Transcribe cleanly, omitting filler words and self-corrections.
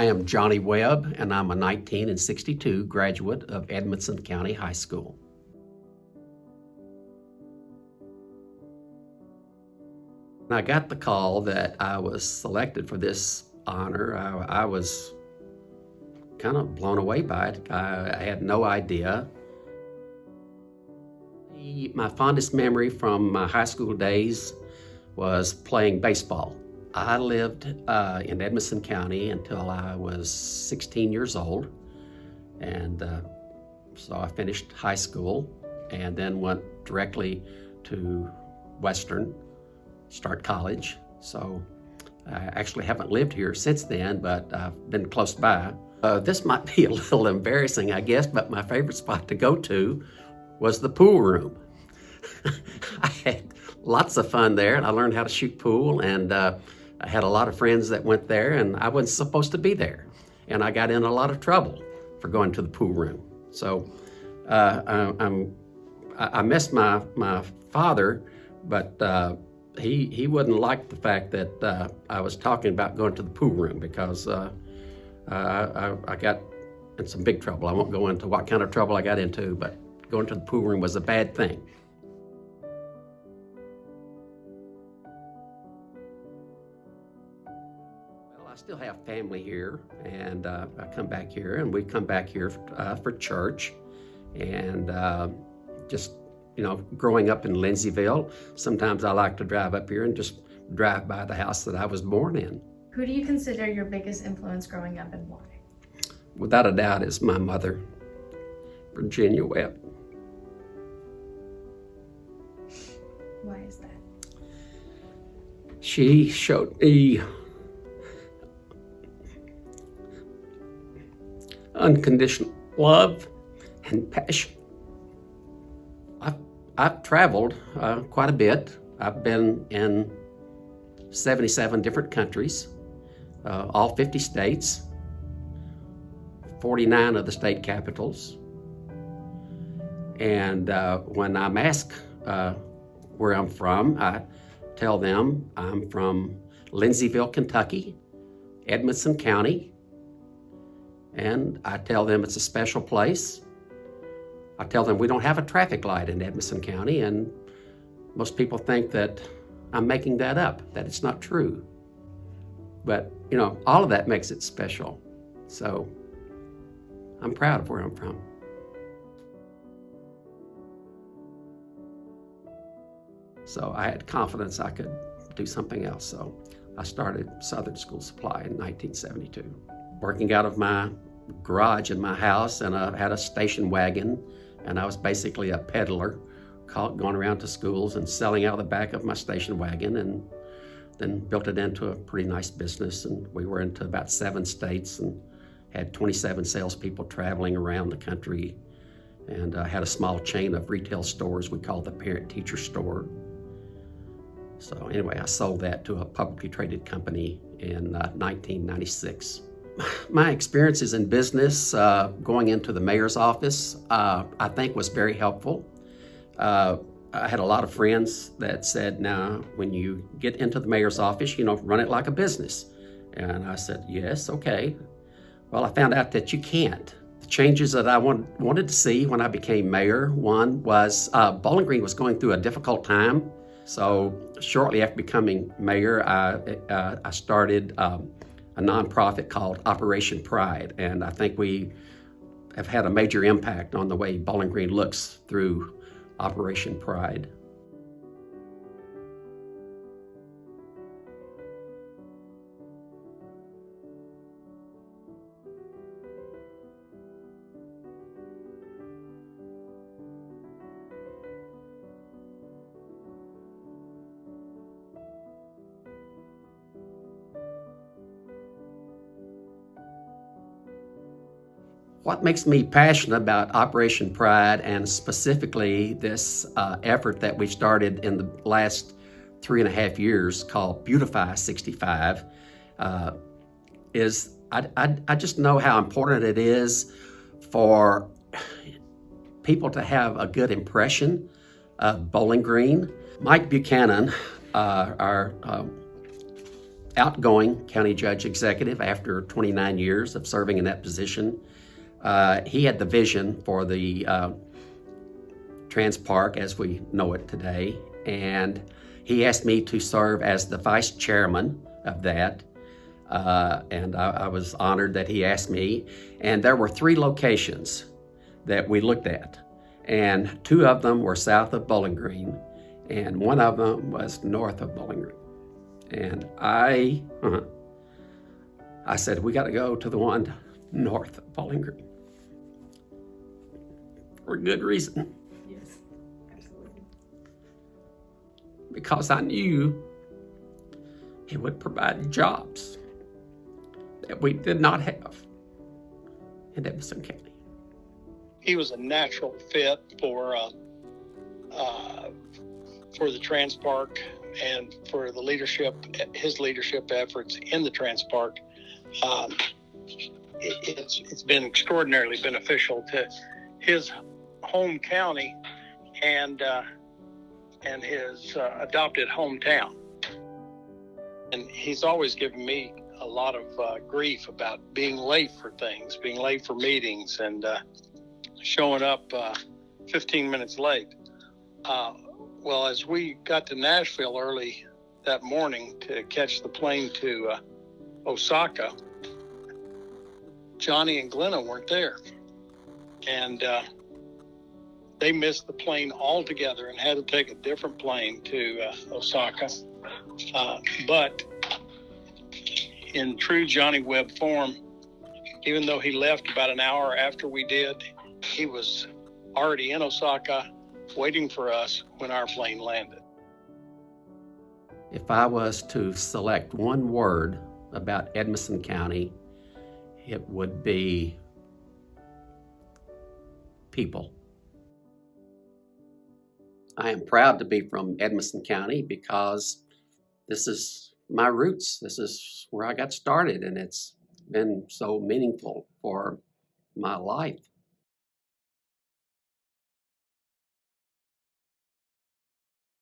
I am Johnny Webb, and I'm a 1962 graduate of Edmonson County High School. When I got the call that I was selected for this honor, I was kind of blown away by it. I had no idea. My fondest memory from my high school days was playing baseball. I lived in Edmonson County until I was 16 years old, and so I finished high school and then went directly to Western, start college. So I actually haven't lived here since then, but I've been close by. This might be a little embarrassing, I guess, but my favorite spot to go to was the pool room. I had lots of fun there, and I learned how to shoot pool, and I had a lot of friends that went there, and I wasn't supposed to be there. And I got in a lot of trouble for going to the pool room. So I missed my father, but he wouldn't like the fact that I was talking about going to the pool room, because I got in some big trouble. I won't go into what kind of trouble I got into, but going to the pool room was a bad thing. I still have family here, and I come back here, and we come back here for church. And just, growing up in Lindsayville, sometimes I like to drive up here and just drive by the house that I was born in. Who do you consider your biggest influence growing up, and why? Without a doubt, it's my mother, Virginia Webb. Why is that? She showed me unconditional love and passion. I've traveled quite a bit. I've been in 77 different countries, all 50 states, 49 of the state capitals. And when I'm asked where I'm from, I tell them I'm from Lindsayville, Kentucky, Edmonson County, and I tell them it's a special place. I tell them we don't have a traffic light in Edmonson County, and most people think that I'm making that up, that it's not true. But, all of that makes it special. So I'm proud of where I'm from. So I had confidence I could do something else. So I started Southern School Supply in 1972. Working out of my garage in my house, and I had a station wagon, and I was basically a peddler, going around to schools and selling out of the back of my station wagon, and then built it into a pretty nice business. And we were into about 7 states and had 27 salespeople traveling around the country, and had a small chain of retail stores we called the parent-teacher store. So anyway, I sold that to a publicly traded company in 1996. My experiences in business, going into the mayor's office, I think was very helpful. I had a lot of friends that said, now, when you get into the mayor's office, run it like a business. And I said, yes, okay. Well, I found out that you can't. The changes that I wanted to see when I became mayor, one was Bowling Green was going through a difficult time. So shortly after becoming mayor, I started a nonprofit called Operation Pride, and I think we have had a major impact on the way Bowling Green looks through Operation Pride. What makes me passionate about Operation Pride, and specifically this effort that we started in the last 3.5 years called Beautify 65, is I just know how important it is for people to have a good impression of Bowling Green. Mike Buchanan, our outgoing county judge executive after 29 years of serving in that position. He had the vision for the Transpark as we know it today, and he asked me to serve as the vice chairman of that. And I was honored that he asked me. And there were 3 locations that we looked at, and 2 of them were south of Bowling Green, and 1 of them was north of Bowling Green. And I said, we got to go to the one north of Bowling Green for a good reason. Yes, absolutely. Because I knew it would provide jobs that we did not have in Edmonson County. He was a natural fit for the Transpark and for the leadership, his leadership efforts in the Transpark. It's been extraordinarily beneficial to his home county and his adopted hometown. And he's always given me a lot of grief about being late for things, being late for meetings, and showing up 15 minutes late. Well, as we got to Nashville early that morning to catch the plane to Osaka, Johnny and Glenna weren't there. And they missed the plane altogether and had to take a different plane to Osaka. But in true Johnny Webb form, even though he left about an hour after we did, he was already in Osaka waiting for us when our plane landed. If I was to select one word about Edmonson County, it would be people. I am proud to be from Edmonson County because this is my roots. This is where I got started, and it's been so meaningful for my life.